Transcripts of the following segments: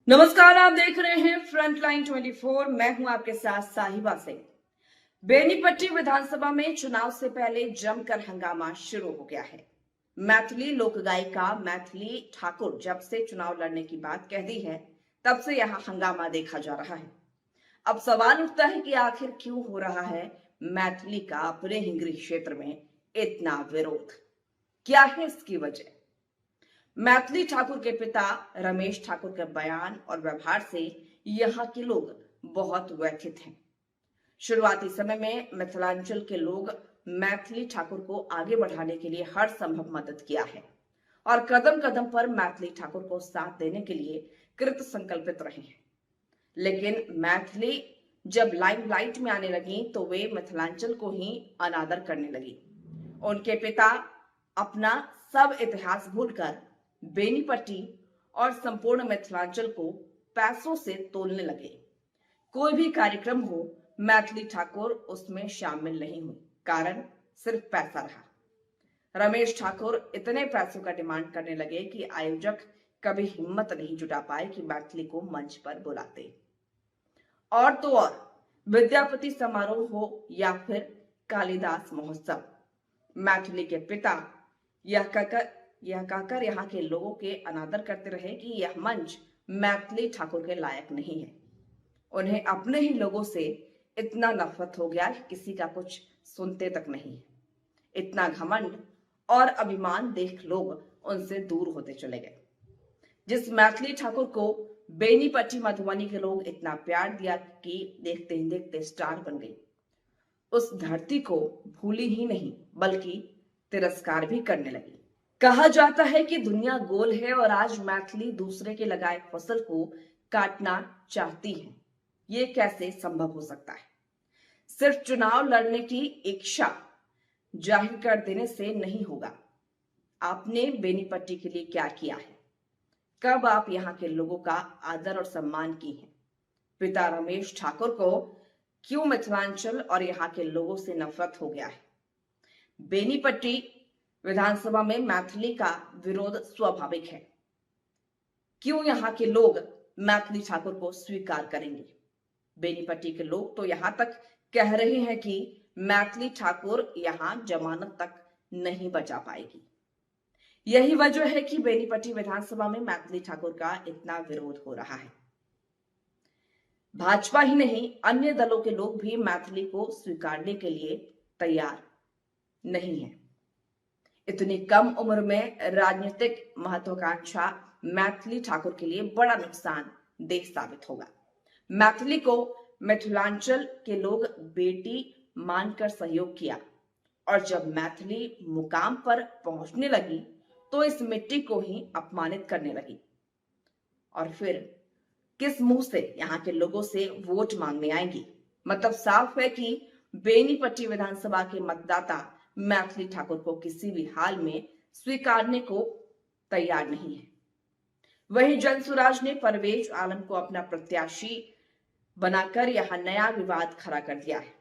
नमस्कार, आप देख रहे हैं फ्रंटलाइन 24। मैं हूं आपके साथ साहिबा सिंह। बेनीपट्टी विधानसभा में चुनाव से पहले जमकर हंगामा शुरू हो गया है। मैथिली लोक गायिका मैथिली ठाकुर जब से चुनाव लड़ने की बात कह दी है, तब से यहां हंगामा देखा जा रहा है। अब सवाल उठता है कि आखिर क्यों हो रहा है मैथिली का अपने ही गृह क्षेत्र में इतना विरोध? क्या है इसकी वजह? मैथिली ठाकुर के पिता रमेश ठाकुर के बयान और व्यवहार से यहाँ के लोग बहुत व्यथित हैं। शुरुआती समय में मिथिलांचल के लोग मैथिली ठाकुर को आगे बढ़ाने के लिए हर संभव मदद किया है और कदम कदम पर मैथिली ठाकुर को साथ देने के लिए कृत संकल्पित रहे हैं। लेकिन मैथिली जब लाइमलाइट में आने लगी तो वे मिथिलांचल को ही अनादर करने लगी। उनके पिता अपना सब इतिहास भूलकर बेनीपट्टी और संपूर्ण मिथिलांचल को पैसों से तोलने लगे। कोई भी कार्यक्रम हो, मैथिली ठाकुर उसमें शामिल नहीं हुई। कारण सिर्फ पैसा रहा। रमेश ठाकुर इतने पैसों का डिमांड करने लगे कि आयोजक कभी हिम्मत नहीं जुटा पाए कि मैथिली को मंच पर बुलाते। और तो और विद्यापति समारोह हो या फिर कालिदास महोत्सव, मैथिली के पिता यह कहकर यहाँ के लोगों के अनादर करते रहे कि यह मंच मैथिली ठाकुर के लायक नहीं है। उन्हें अपने ही लोगों से इतना नफरत हो गया कि किसी का कुछ सुनते तक नहीं है। इतना घमंड और अभिमान देख लोग उनसे दूर होते चले गए। जिस मैथिली ठाकुर को बेनीपट्टी मधुबनी के लोग इतना प्यार दिया कि देखते ही देखते स्टार बन गई, उस धरती को भूली ही नहीं बल्कि तिरस्कार भी करने लगी। कहा जाता है कि दुनिया गोल है और आज मैथिली दूसरे के लगाए फसल को काटना चाहती है। ये कैसे संभव हो सकता है? सिर्फ चुनाव लड़ने की इच्छा जाहिर कर देने से नहीं होगा। आपने बेनीपट्टी के लिए क्या किया है? कब आप यहाँ के लोगों का आदर और सम्मान की हैं? पिता रमेश ठाकुर को क्यों मिथिलांचल और यहाँ के लोगों से नफरत हो गया है? बेनीपट्टी विधानसभा में मैथिली का विरोध स्वाभाविक है। क्यों यहाँ के लोग मैथिली ठाकुर को स्वीकार करेंगे? बेनीपट्टी के लोग तो यहाँ तक कह रहे हैं कि मैथिली ठाकुर यहाँ जमानत तक नहीं बचा पाएगी। यही वजह है कि बेनीपट्टी विधानसभा में मैथिली ठाकुर का इतना विरोध हो रहा है। भाजपा ही नहीं, अन्य दलों के लोग भी मैथिली को स्वीकारने के लिए तैयार नहीं है। इतनी कम उम्र में राजनीतिक महत्वाकांक्षा मैथिली ठाकुर के लिए बड़ा नुकसानदेह साबित होगा। मैथिली को मिथिलांचल के लोग बेटी मानकर सहयोग किया और जब मैथिली मुकाम पर पहुंचने लगी तो इस मिट्टी को ही अपमानित करने लगी। और फिर किस मुंह से यहाँ के लोगों से वोट मांगने आएंगी? मतलब साफ है कि बेनीपट्टी विधानसभा के मतदाता मैथिली ठाकुर को किसी भी हाल में स्वीकारने को तैयार नहीं है। वहीं जनसुराज ने परवेज आलम को अपना प्रत्याशी बनाकर यहां नया विवाद खड़ा कर दिया है।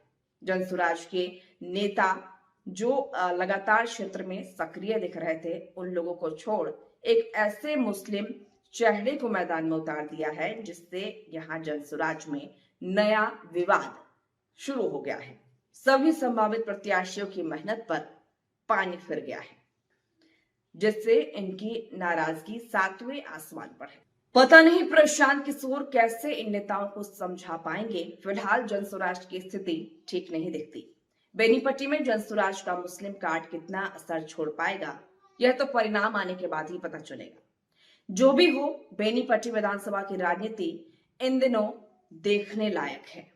जनसुराज के नेता जो लगातार क्षेत्र में सक्रिय दिख रहे थे, उन लोगों को छोड़ एक ऐसे मुस्लिम चेहरे को मैदान में उतार दिया है जिससे यहां जनसुराज में नया विवाद शुरू हो गया है। सभी संभावित प्रत्याशियों की मेहनत पर पानी फिर गया है, जिससे इनकी नाराजगी सातवें आसमान पर है। पता नहीं प्रशांत किशोर कैसे इन नेताओं को समझा पाएंगे। फिलहाल जनसुराज की स्थिति ठीक नहीं दिखती। बेनीपट्टी में जनसुराज का मुस्लिम कार्ड कितना असर छोड़ पाएगा, यह तो परिणाम आने के बाद ही पता चलेगा। जो भी हो, बेनीपट्टी विधानसभा की राजनीति इन दिनों देखने लायक है।